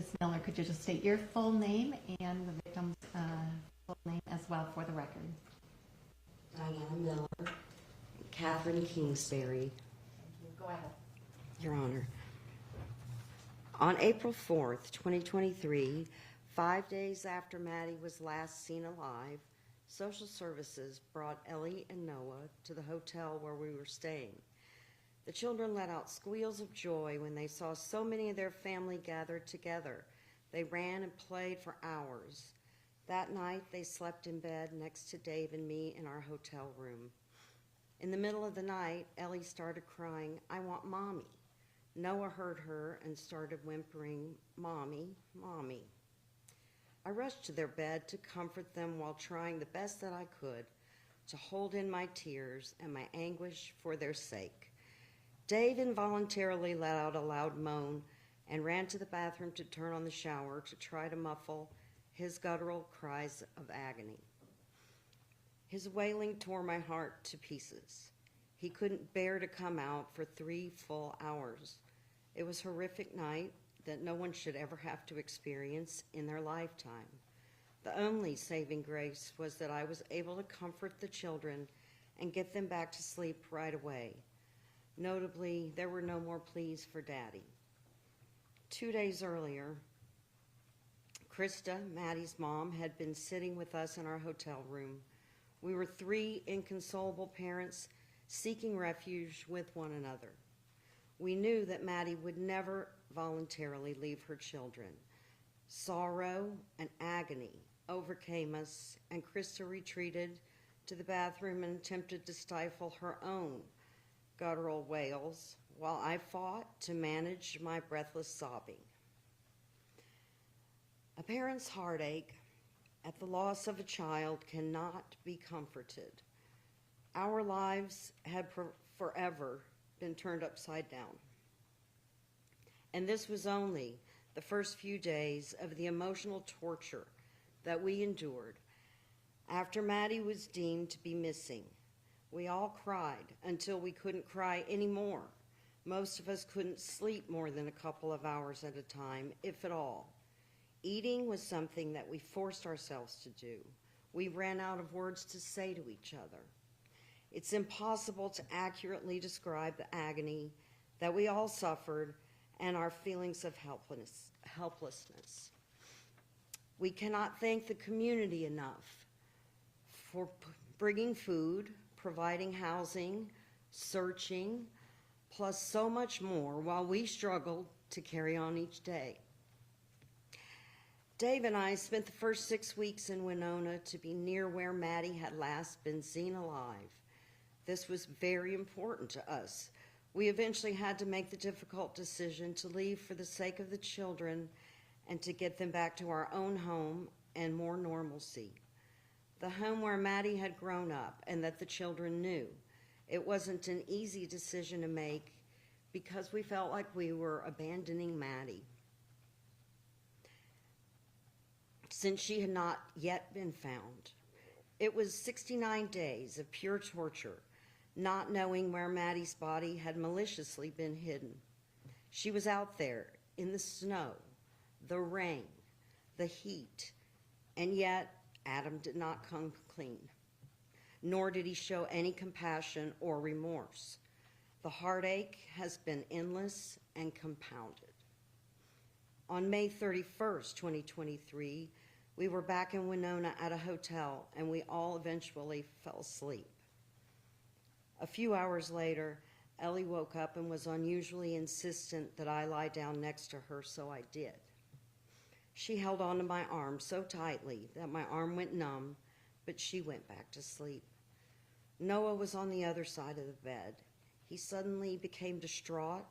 Ms. Milner, could you just state your full name and the victim's full name as well for the record? Diana Miller, Cathy Kingsbury. Go ahead. Your Honor. On April 4th, 2023, 5 days after Maddie was last seen alive, social services brought Ellie and Noah to the hotel where we were staying. The children let out squeals of joy when they saw so many of their family gathered together. They ran and played for hours. That night, they slept in bed next to Dave and me in our hotel room. In the middle of the night, Ellie started crying, "I want Mommy." Noah heard her and started whimpering, "Mommy, Mommy." I rushed to their bed to comfort them while trying the best that I could to hold in my tears and my anguish for their sake. Dave involuntarily let out a loud moan and ran to the bathroom to turn on the shower to try to muffle his guttural cries of agony. His wailing tore my heart to pieces. He couldn't bear to come out for 3 full hours. It was a horrific night that no one should ever have to experience in their lifetime. The only saving grace was that I was able to comfort the children and get them back to sleep right away. Notably, there were no more pleas for Daddy. 2 days earlier, Krista, Maddie's mom, had been sitting with us in our hotel room. We were 3 inconsolable parents seeking refuge with one another. We knew that Maddie would never voluntarily leave her children. Sorrow and agony overcame us, and Krista retreated to the bathroom and attempted to stifle her own guttural wails while I fought to manage my breathless sobbing. A parent's heartache at the loss of a child cannot be comforted. Our lives had forever been turned upside down. And this was only the first few days of the emotional torture that we endured. After Maddie was deemed to be missing, we all cried until we couldn't cry anymore. Most of us couldn't sleep more than a couple of hours at a time, if at all. Eating was something that we forced ourselves to do. We ran out of words to say to each other. It's impossible to accurately describe the agony that we all suffered and our feelings of helplessness. We cannot thank the community enough for bringing food, providing housing, searching, plus so much more while we struggled to carry on each day. Dave and I spent the first 6 weeks in Winona to be near where Maddie had last been seen alive. This was very important to us. We eventually had to make the difficult decision to leave for the sake of the children and to get them back to our own home and more normalcy. The home where Maddie had grown up and that the children knew. It wasn't an easy decision to make because we felt like we were abandoning Maddie. Since she had not yet been found. It was 69 days of pure torture, not knowing where Maddie's body had maliciously been hidden. She was out there in the snow, the rain, the heat, and yet Adam did not come clean, nor did he show any compassion or remorse. The heartache has been endless and compounded. On May 31st, 2023, we were back in Winona at a hotel, and we all eventually fell asleep. A few hours later, Ellie woke up and was unusually insistent that I lie down next to her, so I did. She held onto my arm so tightly that my arm went numb, but she went back to sleep. Noah was on the other side of the bed. He suddenly became distraught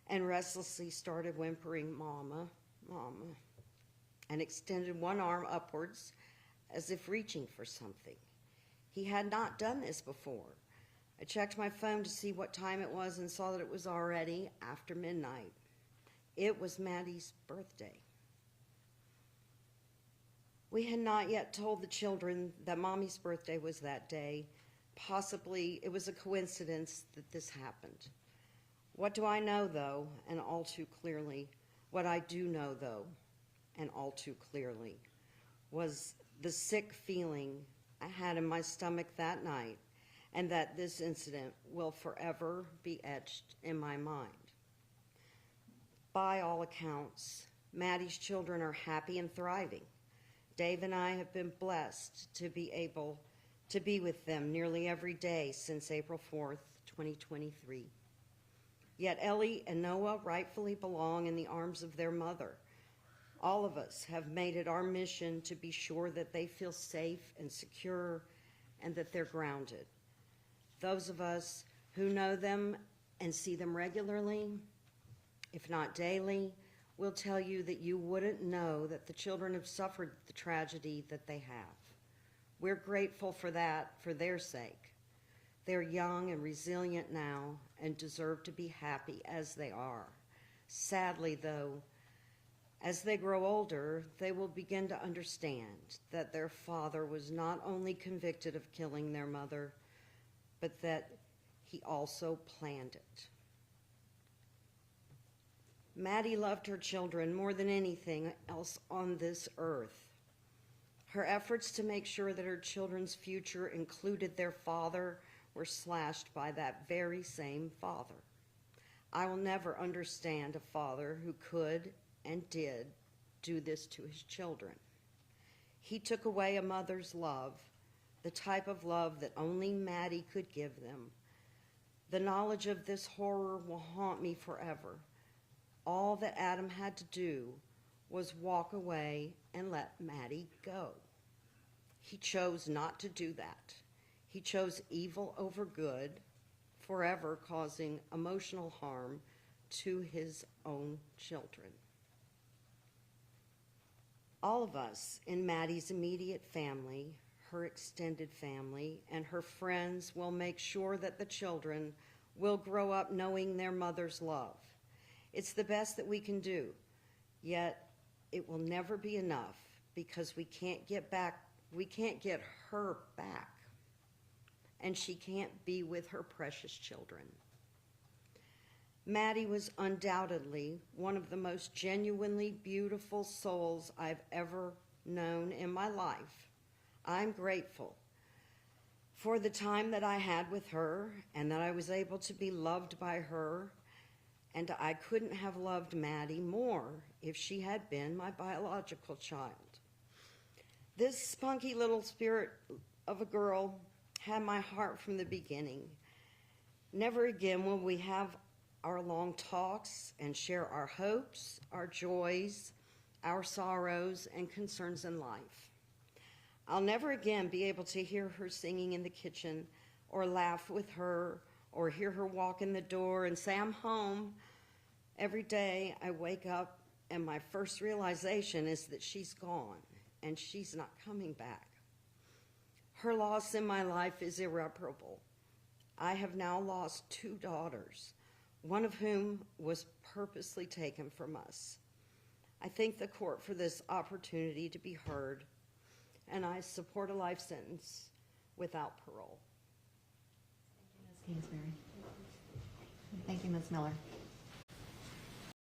and restlessly started whimpering, "Mama, Mama," and extended one arm upwards as if reaching for something. He had not done this before. I checked my phone to see what time it was and saw that it was already after midnight. It was Maddie's birthday. We had not yet told the children that Mommy's birthday was that day. Possibly it was a coincidence that this happened. What do I know, though, and all too clearly, what I do know, though, and all too clearly, was the sick feeling I had in my stomach that night, and that this incident will forever be etched in my mind. By all accounts, Maddie's children are happy and thriving. Dave and I have been blessed to be able to be with them nearly every day since April 4th, 2023. Yet Ellie and Noah rightfully belong in the arms of their mother. All of us have made it our mission to be sure that they feel safe and secure and that they're grounded. Those of us who know them and see them regularly, if not daily, will tell you that you wouldn't know that the children have suffered the tragedy that they have. We're grateful for that for their sake. They're young and resilient now and deserve to be happy as they are. Sadly, though, as they grow older, they will begin to understand that their father was not only convicted of killing their mother, but that he also planned it. Maddie loved her children more than anything else on this earth. Her efforts to make sure that her children's future included their father were slashed by that very same father. I will never understand a father who could and did do this to his children. He took away a mother's love, the type of love that only Maddie could give them. The knowledge of this horror will haunt me forever. All that Adam had to do was walk away and let Maddie go. He chose not to do that. He chose evil over good, forever causing emotional harm to his own children. All of us in Maddie's immediate family, her extended family, and her friends will make sure that the children will grow up knowing their mother's love. It's the best that we can do, yet it will never be enough because we can't get her back, and she can't be with her precious children. Maddie was undoubtedly one of the most genuinely beautiful souls I've ever known in my life. I'm grateful for the time that I had with her and that I was able to be loved by her, and I couldn't have loved Maddie more if she had been my biological child. This spunky little spirit of a girl had my heart from the beginning. Never again will we have our long talks and share our hopes, our joys, our sorrows, and concerns in life. I'll never again be able to hear her singing in the kitchen or laugh with her or hear her walk in the door and say, "I'm home." Every day I wake up and my first realization is that she's gone and she's not coming back. Her loss in my life is irreparable. I have now lost 2 daughters, one of whom was purposely taken from us. I thank the court for this opportunity to be heard, and I support a life sentence without parole. Thank you, Ms. Kingsbury. Thank you, Ms. Miller.